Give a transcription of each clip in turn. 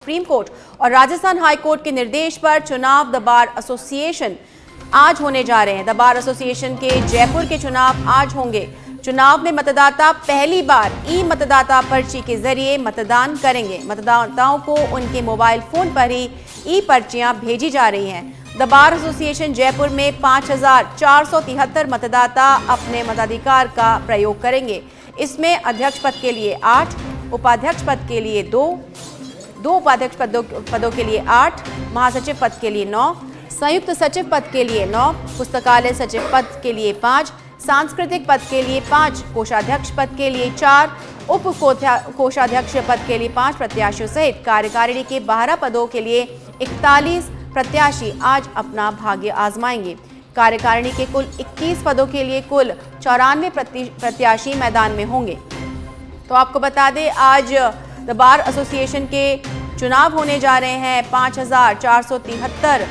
Supreme court और Rajasthan high court के निर्देश पर चुनाव द बार एसोसिएशन आज होने जा रहे हैं। द बार एसोसिएशन के जयपुर के चुनाव आज होंगे। चुनाव में मतदाता पहली बार ई मतदाता पर्ची के जरिए मतदान करेंगे। मतदाताओं को उनके मोबाइल फोन पर ही ई पर्चियां भेजी जा रही हैं। द बार एसोसिएशन जयपुर में 5473 मतदाता अपने मताधिकार का प्रयोग करेंगे। इसमें अध्यक्ष पद के लिए 8, उपाध्यक्ष पद के लिए 2 उपाध्यक्ष पदों के लिए 8, महासचिव पद के लिए 9, संयुक्त सचिव पद के लिए 9, पुस्तकालय सचिव पद के लिए 5, सांस्कृतिक पद के लिए 5, कोषाध्यक्ष पद के लिए 4, उप कोषाध्यक्ष पद के लिए 5 प्रत्याशियों सहित कार्यकारिणी के 12 पदों के लिए 41 प्रत्याशी आज अपना भाग्य आजमाएंगे। कार्यकारिणी के कुल 21 पदों के लिए कुल 94 प्रत्याशी मैदान में होंगे। तो आपको बता दें, आज द बार एसोसिएशन के चुनाव होने जा रहे हैं। 5473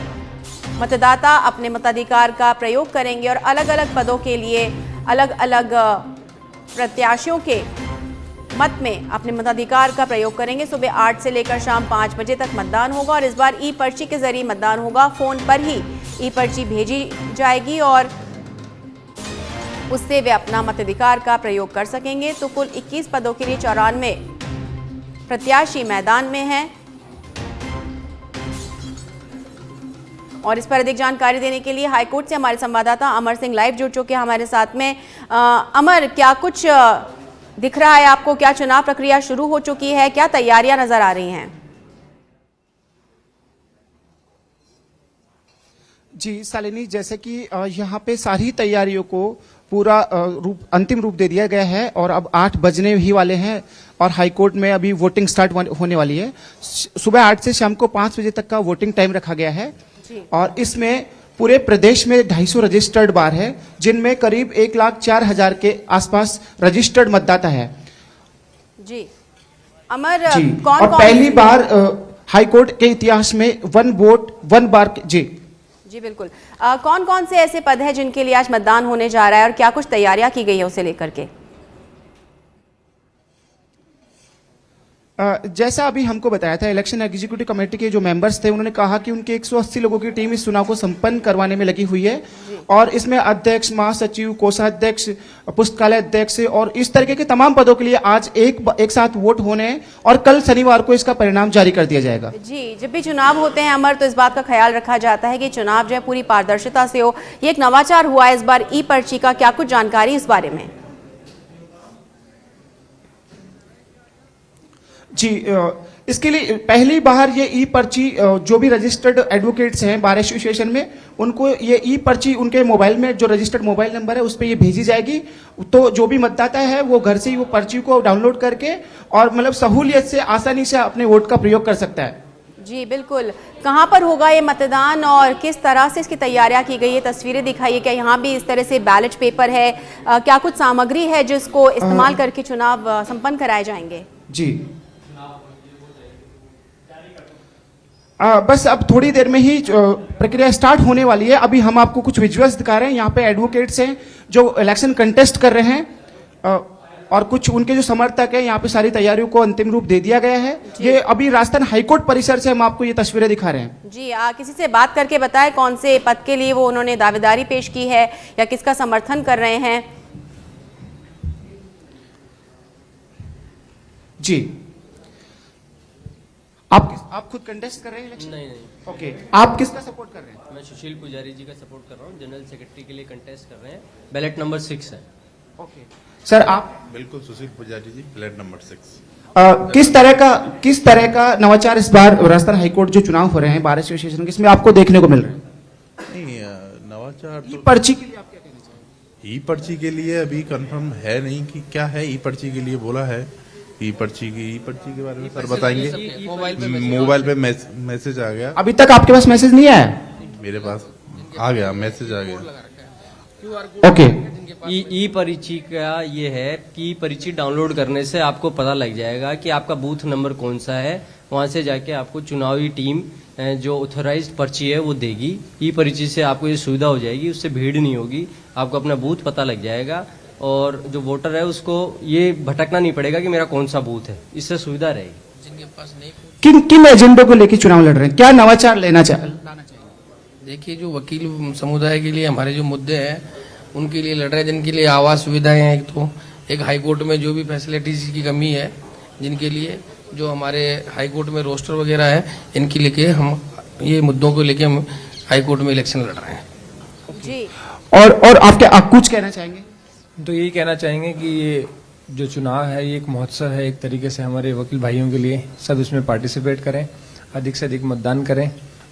मतदाता अपने मताधिकार का प्रयोग करेंगे और अलग अलग पदों के लिए अलग अलग प्रत्याशियों के मत में अपने मताधिकार का प्रयोग करेंगे। सुबह 8 से लेकर शाम 5 बजे तक मतदान होगा और इस बार ई पर्ची के जरिए मतदान होगा। फोन पर ही ई पर्ची भेजी जाएगी और उससे वे अपना मताधिकार का प्रयोग कर सकेंगे। तो कुल 21 पदों के लिए 94 प्रत्याशी मैदान में हैं। और इस पर अधिक जानकारी देने के लिए हाईकोर्ट से हमारे संवाददाता अमर सिंह लाइव जुड़ चुके हैं हमारे साथ में। अमर, क्या कुछ दिख रहा है आपको? क्या चुनाव प्रक्रिया शुरू हो चुकी है? क्या तैयारियां नजर आ रही हैं? जी शालिनी, जैसे कि यहाँ पे सारी तैयारियों को पूरा अंतिम रूप दे दिया गया है और अब 8 बजने ही वाले हैं और हाईकोर्ट में अभी वोटिंग स्टार्ट होने वाली है। सुबह 8 से शाम को 5 बजे तक का वोटिंग टाइम रखा गया है और इसमें पूरे प्रदेश में 250 रजिस्टर्ड बार है, जिनमें करीब 1,04,000 के आसपास रजिस्टर्ड मतदाता है। जी अमर, कौन और पहली बार हाईकोर्ट के इतिहास में 1 वोट 1 बार जी बिल्कुल। कौन कौन से ऐसे पद हैं जिनके लिए आज मतदान होने जा रहा है और क्या कुछ तैयारियां की गई है उसे लेकर के? जैसा अभी हमको बताया था, इलेक्शन एग्जीक्यूटिव कमेटी के जो मेंबर्स थे उन्होंने कहा कि उनके 180 लोगों की टीम इस चुनाव को संपन्न करवाने में लगी हुई है और इसमें अध्यक्ष, महासचिव, कोषाध्यक्ष, पुस्तकालय अध्यक्ष और इस तरीके के तमाम पदों के लिए आज एक साथ वोट होने हैं और कल शनिवार को इसका परिणाम जारी कर दिया जाएगा। जी, जब भी चुनाव होते हैं अमर, तो इस बात का ख्याल रखा जाता है कि चुनाव जो है पूरी पारदर्शिता से हो। ये एक नवाचार हुआ है इस बार ई पर्ची का, क्या कुछ जानकारी इस बारे में? जी, इसके लिए पहली बार ये ई पर्ची जो भी रजिस्टर्ड एडवोकेट्स हैं बार एसोसिएशन में, उनको ये ई पर्ची उनके मोबाइल में जो रजिस्टर्ड मोबाइल नंबर है उस पर ये भेजी जाएगी। तो जो भी मतदाता है वो घर से ही वो पर्ची को डाउनलोड करके और मतलब सहूलियत से आसानी से अपने वोट का प्रयोग कर सकता है। जी बिल्कुल। कहाँ पर होगा ये मतदान और किस तरह से इसकी तैयारियां की गई है? तस्वीरें दिखाइए। क्या यहाँ भी इस तरह से बैलेट पेपर है? क्या कुछ सामग्री है जिसको इस्तेमाल करके चुनाव संपन्न कराए जाएंगे? जी बस अब थोड़ी देर में ही प्रक्रिया स्टार्ट होने वाली है। अभी हम आपको कुछ विजुअल्स दिखा रहे हैं। यहाँ पे एडवोकेट्स हैं जो इलेक्शन कंटेस्ट कर रहे हैं और कुछ उनके जो समर्थक हैं। यहाँ पे सारी तैयारियों को अंतिम रूप दे दिया गया है। ये अभी राजस्थान हाईकोर्ट परिसर से हम आपको ये तस्वीरें दिखा रहे हैं। जी, किसी से बात करके बताएं कौन से पद के लिए वो उन्होंने दावेदारी पेश की है या किसका समर्थन कर रहे हैं? जी, आप खुद कंटेस्ट कर रहे हैं इलेक्शन? नहीं। ओके, आप किसका सपोर्ट कर रहे हैं? मैं सुशील पुजारी जी का सपोर्ट कर रहा हूँ। जनरल सेक्रेटरी के लिए कंटेस्ट कर रहे हैं। बैलेट नंबर 6 है। ओके सर, आप? बिल्कुल, सुशील पुजारी जी, बैलेट नंबर 6। किस तरह का नवाचार इस बार राजस्थान हाईकोर्ट जो चुनाव हो रहे हैं बार एसोसिएशन के, इसमें आपको देखने को मिल रहा है? नहीं, नवाचार तो पर्ची के लिए आप क्या कहना चाहेंगे? ई पर्ची के लिए अभी कंफर्म है नहीं कि क्या है। ई पर्ची के लिए बोला है। ई पर्ची के बारे में सर बताएंगे। मोबाइल पे मैसेज आ गया। अभी तक आपके पास मैसेज नहीं आया? मेरे पास आ गया, मैसेज आ गया। ओके, ई पर्ची का ये है कि पर्ची डाउनलोड करने से आपको पता लग जाएगा कि आपका बूथ नंबर कौन सा है। वहां से जाके आपको चुनावी टीम जो ऑथराइज्ड पर्ची है वो देगी। ई पर्ची से आपको ये सुविधा हो जाएगी, उससे भीड़ नहीं होगी, आपको अपना बूथ पता लग जाएगा और जो वोटर है उसको ये भटकना नहीं पड़ेगा कि मेरा कौन सा बूथ है। इससे सुविधा रहेगी। जिनके पास नहीं किन किन एजेंडों को लेकर चुनाव लड़ रहे हैं, क्या नवाचार लाना चाहिए? देखिए, जो वकील समुदाय के लिए हमारे जो मुद्दे हैं उनके लिए लड़ रहे हैं, जिनके लिए आवास सुविधाएं हैं, एक हाई कोर्ट में जो भी फैसिलिटीज की कमी है, जिनके लिए जो हमारे हाई कोर्ट में रोस्टर वगैरह है, इनके लेके हम ये मुद्दों को लेके हम हाई कोर्ट में इलेक्शन लड़ रहे हैं जी। और आप कुछ कहना चाहेंगे? तो यही कहना चाहेंगे कि ये जो चुनाव है ये एक महोत्सव है, एक तरीके से हमारे वकील भाइयों के लिए। सब इसमें पार्टिसिपेट करें, अधिक से अधिक मतदान करें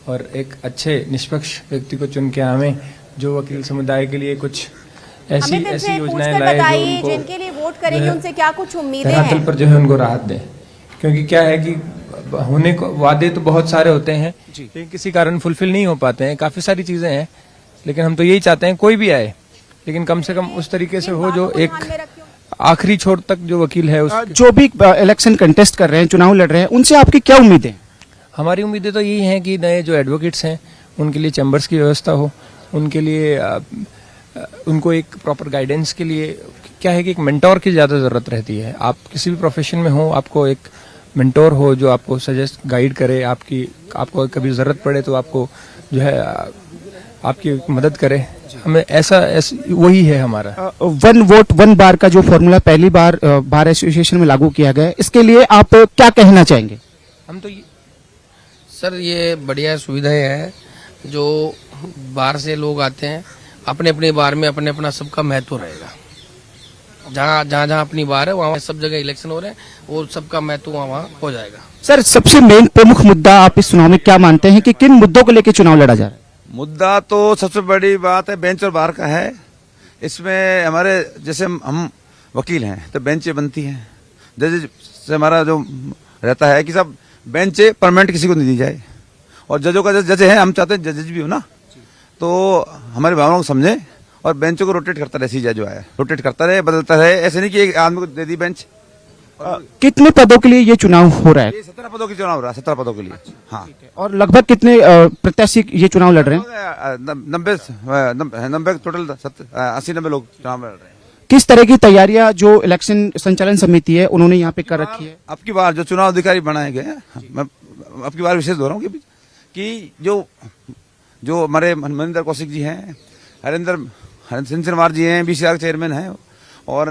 और एक अच्छे निष्पक्ष व्यक्ति को चुन के आवें जो वकील समुदाय के लिए कुछ ऐसी योजनाएं लाए जो उनको जिनके लिए वोट करेंगे उनसे क्या कुछ उम्मीदें धरातल हैं? पर जो है उनको राहत दें। क्योंकि क्या है कि होने को वादे तो बहुत सारे होते हैं लेकिन किसी कारण फुलफिल नहीं हो पाते हैं। काफी सारी चीजें हैं, लेकिन हम तो यही चाहते हैं कोई भी आए लेकिन कम से कम उस तरीके से हो जो एक आखिरी छोर तक जो वकील है जो भी इलेक्शन कंटेस्ट कर रहे हैं, चुनाव लड़ रहे हैं, उनसे आपकी क्या उम्मीदें हैं? हमारी उम्मीदें तो यही हैं कि नए जो एडवोकेट्स हैं उनके लिए चैम्बर्स की व्यवस्था हो, उनके लिए उनको एक प्रॉपर गाइडेंस के लिए क्या है कि एक मेंटोर की ज़्यादा ज़रूरत रहती है। आप किसी भी प्रोफेशन में हो, आपको एक मेंटोर हो जो आपको सजेस्ट गाइड करे, आपको कभी ज़रूरत पड़े तो आपको जो है आपकी मदद करे। हमें ऐसा वही है हमारा। वन वोट वन बार का जो फॉर्मूला पहली बार बार एसोसिएशन में लागू किया गया है, इसके लिए आप क्या कहना चाहेंगे? हम तो सर ये बढ़िया सुविधाएं है, जो बाहर से लोग आते हैं अपने अपने बार में अपने अपना सबका महत्व रहेगा। जहाँ अपनी बार है वहाँ सब जगह इलेक्शन हो रहे हैं, वो सबका महत्व वहाँ हो जाएगा। सर, सबसे मेन प्रमुख मुद्दा आप इस चुनाव में क्या मानते हैं कि किन मुद्दों को लेकर चुनाव लड़ा जा रहा है? मुद्दा तो सबसे बड़ी बात है बेंच और बार का है। इसमें हमारे जैसे हम वकील हैं तो बेंचें बनती हैं, जज से हमारा जो रहता है कि सब बेंच परमानेंट किसी को नहीं दी जाए, और जजों का जज है, हम चाहते हैं जज भी हो ना, तो हमारी भावनाओं को समझे और बेंचों को रोटेट करता रहे। सीजा जो है रोटेट करता रहे, बदलता रहे, ऐसे नहीं कि एक आदमी को दे दी बेंच। कितने पदों के लिए ये चुनाव हो रहा है? 17 पदों की चुनाव हो रहा है, 17 पदों के लिए। हाँ, और लगभग कितने प्रत्याशी ये चुनाव लड़ रहे हैं? 90 टोटल 80-90 लोग चुनाव लड़ रहे हैं। किस तरह की तैयारियां जो इलेक्शन संचालन समिति है उन्होंने यहाँ पे कर रखी है? अब की बार जो चुनाव अधिकारी बनाए गए हैं, मैं अब की बार विशेष दोहराऊं कि जो हमारे मनिंदर कौशिक जी हैं, हरेंद्र सिंह सिनवार जी हैं, बीसीआर चेयरमैन हैं, और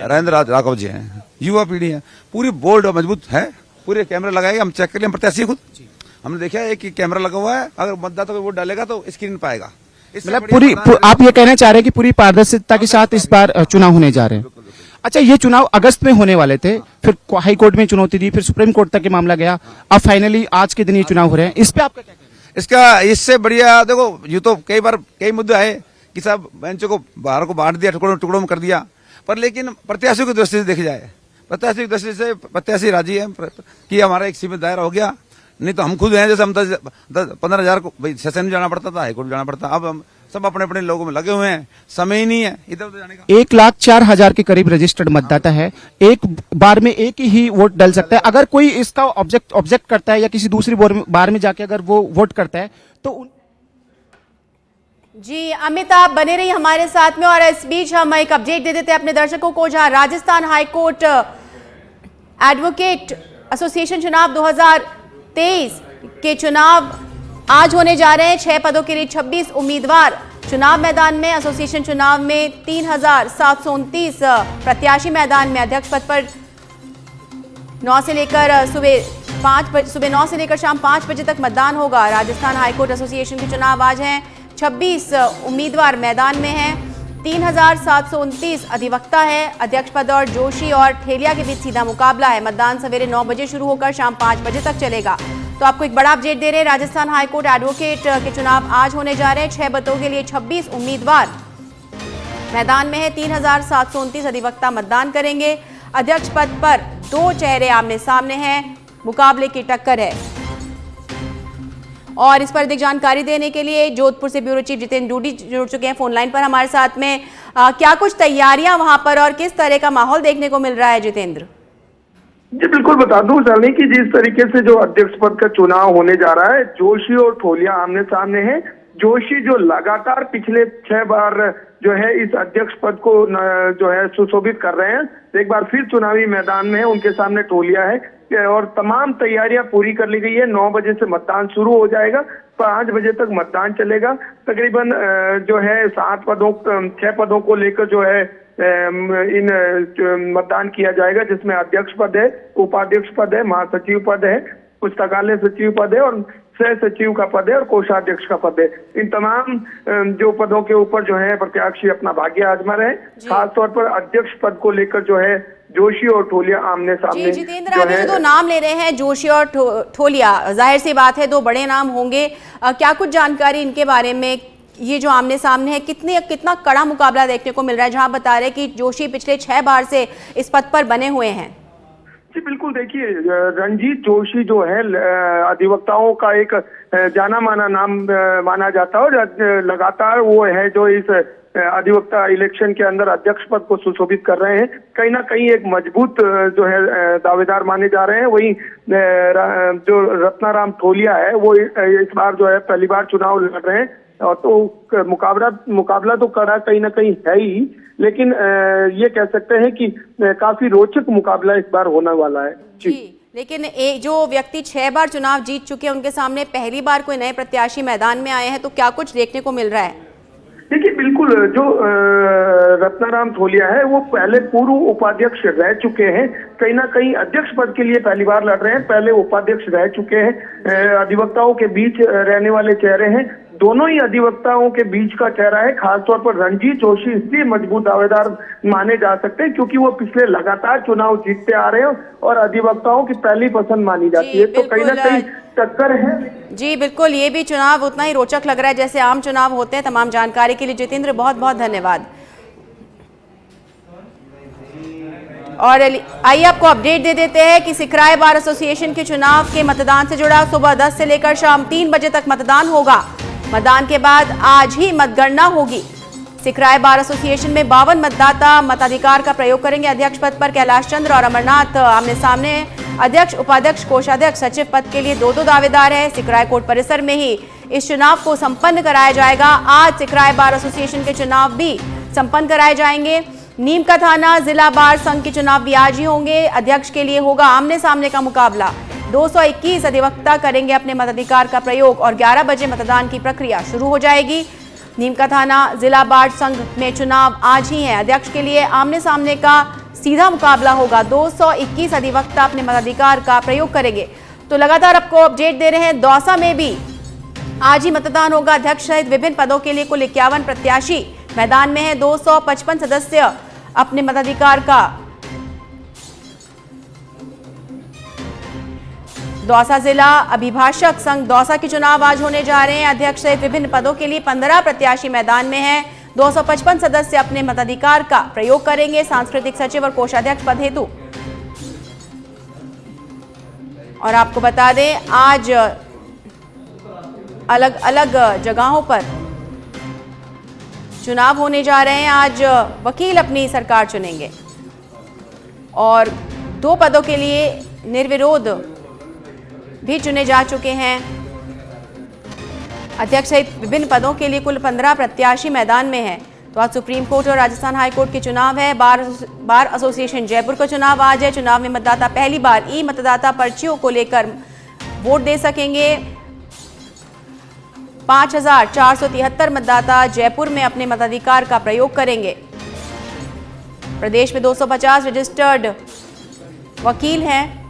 राजेंद्र राघव जी हैं, युवा पीढ़ी है, पूरी बोल्ड और मजबूत है। पूरे कैमरे लगाए, हम चेक कर लिए, हम प्रत्याशी खुद हमने देखा है कि कैमरा लगा हुआ है, अगर मतदाता को वोट डालेगा तो स्क्रीन पाएगा। मतलब आप ये कहना चाह रहे हैं कि पूरी पारदर्शिता के साथ इस बार चुनाव होने जा रहे हैं? अच्छा, ये चुनाव अगस्त में होने वाले थे, फिर हाई कोर्ट में चुनौती दी, फिर सुप्रीम कोर्ट तक ये मामला गया, अब फाइनली आज के दिन ये चुनाव हो रहे हैं। इस पे आपका क्या कहना है? इसका इससे बढ़िया देखो, ये तो कई बार कई मुद्दे आए कि सब बेंचों को बाहर को बांट दिया, टुकड़ों में कर दिया, पर लेकिन प्रत्याशियों की दृष्टि से देखी जाए, प्रत्याशी की दृष्टि से प्रत्याशी राजी है कि हमारा एक सीमित दायरा हो गया। नहीं तो हम खुद हैं, जैसे हम 10-15 हजार को सेशन में जाना पड़ता था, हाईकोर्ट जाना पड़ता, अब हम सब अपने अपने लोगों में लगे हुए हैं, समय ही नहीं है इधर उधर जाने का। 1,04,000 के करीब रजिस्टर्ड मतदाता है, एक बार में एक ही वोट डल सकता है। अगर कोई इसका ऑब्जेक्ट करता है या किसी दूसरी बार में जाके अगर वो वोट करता है तो जी अमित, आप बने रहिए हमारे साथ में, और इस बीच हम एक अपडेट दे देते हैं अपने दर्शकों को, जहां राजस्थान हाईकोर्ट एडवोकेट एसोसिएशन चुनाव 2023 के चुनाव आज होने जा रहे हैं। 6 पदों के लिए 26 उम्मीदवार चुनाव मैदान में। एसोसिएशन चुनाव में 3,729 प्रत्याशी मैदान में। अध्यक्ष पद पर 9 से लेकर सुबह 9 से लेकर शाम 5 बजे तक मतदान होगा। राजस्थान हाईकोर्ट एसोसिएशन के चुनाव आज हैं। 26 उम्मीदवार मैदान में हैं। 3,729 अधिवक्ता है। अध्यक्ष पद और जोशी और ठेलिया के बीच सीधा मुकाबला है। मतदान सवेरे 9 बजे शुरू होकर शाम 5 बजे तक चलेगा। तो आपको एक बड़ा अपडेट दे रहे हैं, राजस्थान हाईकोर्ट एडवोकेट के चुनाव आज होने जा रहे हैं। 6 पदों के लिए 26 उम्मीदवार मैदान में है। 3,729 अधिवक्ता मतदान करेंगे। अध्यक्ष पद पर 2 चेहरे आमने सामने हैं, मुकाबले की टक्कर है। और इस पर अधिक जानकारी देने के लिए जोधपुर से ब्यूरो चीफ जितेंद्र डूडी जुड़ चुके हैं फोन लाइन पर हमारे साथ में। क्या कुछ तैयारियां वहां पर और किस तरह का माहौल देखने को मिल रहा है जितेंद्र? जी बिल्कुल बता दूं शालिनी कि जिस तरीके से जो अध्यक्ष पद का चुनाव होने जा रहा है, जोशी और ठोलिया आमने सामने हैं। जोशी जो लगातार पिछले 6 बार जो है इस अध्यक्ष पद को जो है सुशोभित कर रहे हैं, एक बार फिर चुनावी मैदान में है। उनके सामने ठोलिया है और तमाम तैयारियां पूरी कर ली गई है। 9 बजे से मतदान शुरू हो जाएगा, 5 बजे तक मतदान चलेगा। तकरीबन जो है 6 पदों को लेकर जो है इन मतदान किया जाएगा, जिसमें अध्यक्ष पद है, उपाध्यक्ष पद है, महासचिव पद है, पुस्तकालय सचिव पद है और सह सचिव का पद है और कोषाध्यक्ष का पद है। इन तमाम जो पदों के ऊपर जो है प्रत्याशी अपना भाग्य आजमा रहे हैं। खासतौर पर अध्यक्ष पद को लेकर जो है जोशी और ठोलिया आमने सामने। जी जितेंद्र, अभी जो 2 नाम ले रहे हैं जोशी और ठोलिया, जाहिर सी बात है 2 बड़े नाम होंगे। क्या कुछ जानकारी इनके बारे में, ये जो आमने सामने है कितना कड़ा मुकाबला देखने को मिल रहा है, जहां बता रहे कि जोशी पिछले 6 बार से इस पद पर बने हुए हैं? जी बिल्कुल, देखिए रणजीत जोशी जो है अधिवक्ताओं का एक जाना माना नाम माना जाता है और लगातार वो है जो इस अधिवक्ता इलेक्शन के अंदर अध्यक्ष पद को सुशोभित कर रहे हैं। कहीं ना कहीं एक मजबूत जो है दावेदार माने जा रहे हैं। वहीं जो रत्नाराम ठोलिया है वो इस बार जो है पहली बार चुनाव लड़ रहे हैं, और तो मुकाबला तो कड़ा कहीं ना कहीं है ही, लेकिन ये कह सकते हैं कि काफी रोचक मुकाबला इस बार होने वाला है। जी, लेकिन जो व्यक्ति 6 बार चुनाव जीत चुके हैं, उनके सामने पहली बार कोई नए प्रत्याशी मैदान में आए हैं, तो क्या कुछ देखने को मिल रहा है? देखिए बिल्कुल, जो रत्नाराम ठोलिया है वो पहले पूर्व उपाध्यक्ष रह चुके हैं। कहीं ना कहीं अध्यक्ष पद के लिए पहली बार लड़ रहे हैं, पहले उपाध्यक्ष रह चुके हैं। अधिवक्ताओं के बीच रहने वाले चेहरे हैं। दोनों ही अधिवक्ताओं के बीच का चेहरा है। खासतौर पर रणजीत जोशी इसलिए मजबूत दावेदार माने जा सकते हैं क्योंकि वो पिछले लगातार चुनाव जीतते आ रहे हैं और अधिवक्ताओं की पहली पसंद मानी जाती है। तो कहीं ना कहीं टक्कर है। जी बिल्कुल, ये भी चुनाव उतना ही रोचक लग रहा है जैसे आम चुनाव होते हैं। तमाम जानकारी के लिए जितेंद्र बहुत बहुत धन्यवाद। और आइए आपको अपडेट दे देते हैं कि सिकराय बार एसोसिएशन के चुनाव के मतदान से जुड़ा सुबह 10 से लेकर शाम 3 बजे तक मतदान होगा। मतदान के बाद आज ही मतगणना होगी। सिकराय बार एसोसिएशन में 52 मतदाता मताधिकार का प्रयोग करेंगे। अध्यक्ष पद पर कैलाश चंद्र और अमरनाथ आमने सामने। अध्यक्ष, उपाध्यक्ष, कोषाध्यक्ष, सचिव पद के लिए 2-2 दावेदार हैं। सिकराय कोर्ट परिसर में ही इस चुनाव को संपन्न कराया जाएगा। आज सिकराय बार एसोसिएशन के चुनाव भी संपन्न कराए जाएंगे। नीम का थाना जिला बार संघ के चुनाव भी आज ही होंगे। अध्यक्ष के लिए होगा आमने सामने का मुकाबला। 221 अधिवक्ता करेंगे अपने मताधिकार का प्रयोग और 11 बजे मतदान की प्रक्रिया शुरू हो जाएगी। नीम का थाना जिला बार संघ में चुनाव आज ही है। अध्यक्ष के लिए आमने सामने का सीधा मुकाबला होगा। 221 अधिवक्ता अपने मताधिकार का प्रयोग करेंगे। तो लगातार आपको अपडेट दे रहे हैं। दौसा में भी आज ही मतदान होगा। अध्यक्ष सहित विभिन्न पदों के लिए कुल 51 प्रत्याशी मैदान में है। 255 सदस्य अपने मताधिकार का। दौसा जिला अभिभाषक संघ दौसा के चुनाव आज होने जा रहे हैं। अध्यक्ष सहित विभिन्न पदों के लिए 15 प्रत्याशी मैदान में हैं। 255 सदस्य अपने मताधिकार का प्रयोग करेंगे सांस्कृतिक सचिव और कोषाध्यक्ष पद हेतु। और आपको बता दें, आज अलग अलग जगहों पर चुनाव होने जा रहे हैं। आज वकील अपनी सरकार चुनेंगे और 2 पदों के लिए निर्विरोध भी चुने जा चुके हैं। अध्यक्ष सहित विभिन्न पदों के लिए कुल 15 प्रत्याशी मैदान में हैं। तो आज सुप्रीम कोर्ट और राजस्थान हाई कोर्ट के चुनाव है। बार एसोसिएशन जयपुर का चुनाव आज है। चुनाव में मतदाता पहली बार ई मतदाता पर्चियों को लेकर वोट दे सकेंगे। 5473 मतदाता जयपुर में अपने मताधिकार का प्रयोग करेंगे। प्रदेश में 250 रजिस्टर्ड वकील हैं।